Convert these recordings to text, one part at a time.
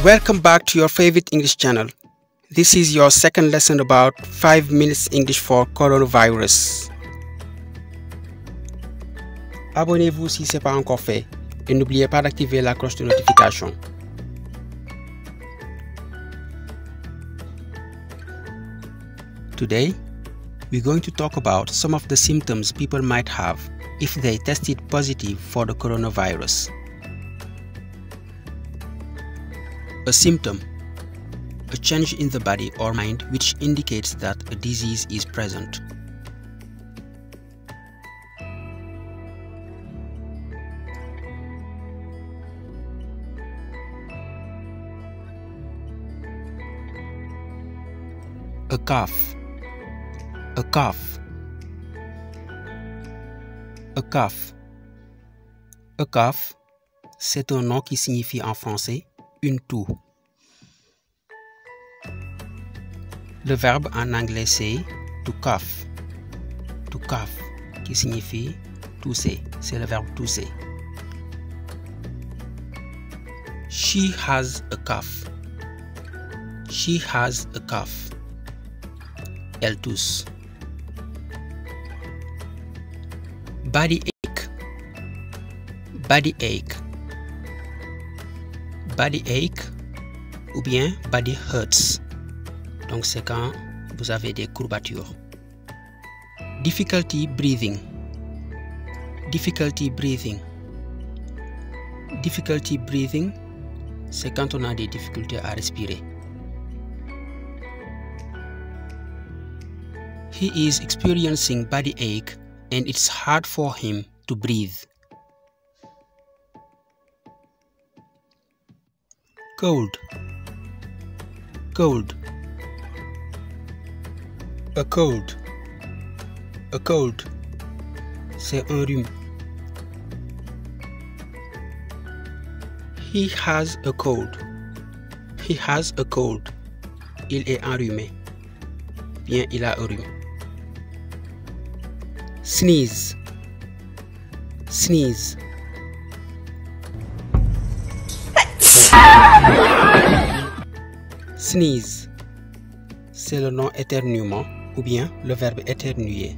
Welcome back to your favorite English channel. This is your second lesson about 5 minutes English for coronavirus. Abonnez-vous si ce n'est pas encore fait et n'oubliez pas d'activer la cloche de notification. Today, we're going to talk about some of the symptoms people might have if they tested positive for the coronavirus. A symptom, a change in the body or mind which indicates that a disease is present. A cough, a cough, a cough. A cough, c'est un nom qui signifie en français une toux. Le verbe en anglais c'est to cough, qui signifie tousser, c'est le verbe tousser. She has a cough. She has a cough. Elle tousse. Body ache. Body ache. Body ache ou bien body hurts. Donc c'est quand vous avez des courbatures. Difficulty breathing. Difficulty breathing. Difficulty breathing, c'est quand on a des difficultés à respirer. He is experiencing body ache and it's hard for him to breathe. Cold. Cold. A cold. A cold. C'est un rhume. He has a cold. He has a cold. Il est enrhumé. Bien, il a un rhume. Sneeze. Sneeze. Sneeze, c'est le nom éternuement ou bien le verbe éternuer.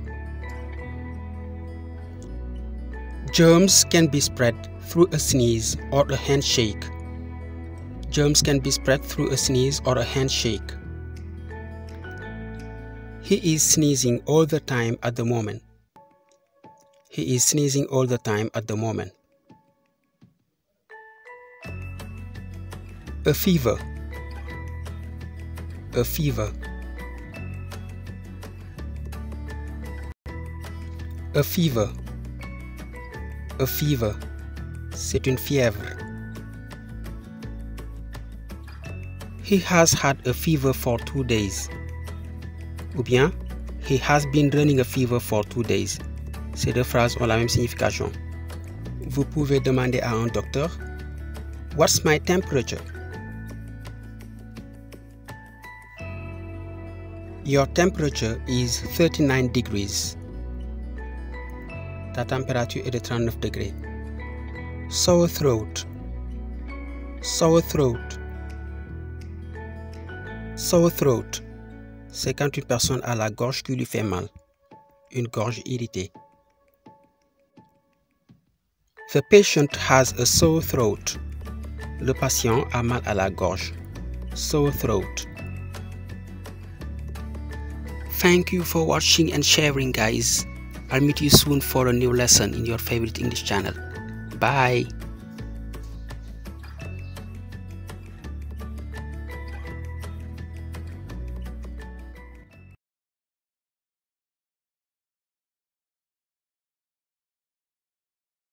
Germs can be spread through a sneeze or a handshake. Germs can be spread through a sneeze or a handshake. He is sneezing all the time at the moment. He is sneezing all the time at the moment. A fever. A fever. A fever. A fever. C'est une fièvre. He has had a fever for 2 days. Ou bien, he has been running a fever for 2 days. Ces deux phrases ont la même signification. Vous pouvez demander à un docteur, What's my temperature? Your temperature is 39 degrees. Ta température est de 39 degrés. Sore throat. Sore throat. Sore throat. C'est quand une personne a la gorge qui lui fait mal. Une gorge irritée. The patient has a sore throat. Le patient a mal à la gorge. Sore throat. Thank you for watching and sharing, guys. I'll meet you soon for a new lesson in your favorite English channel. Bye.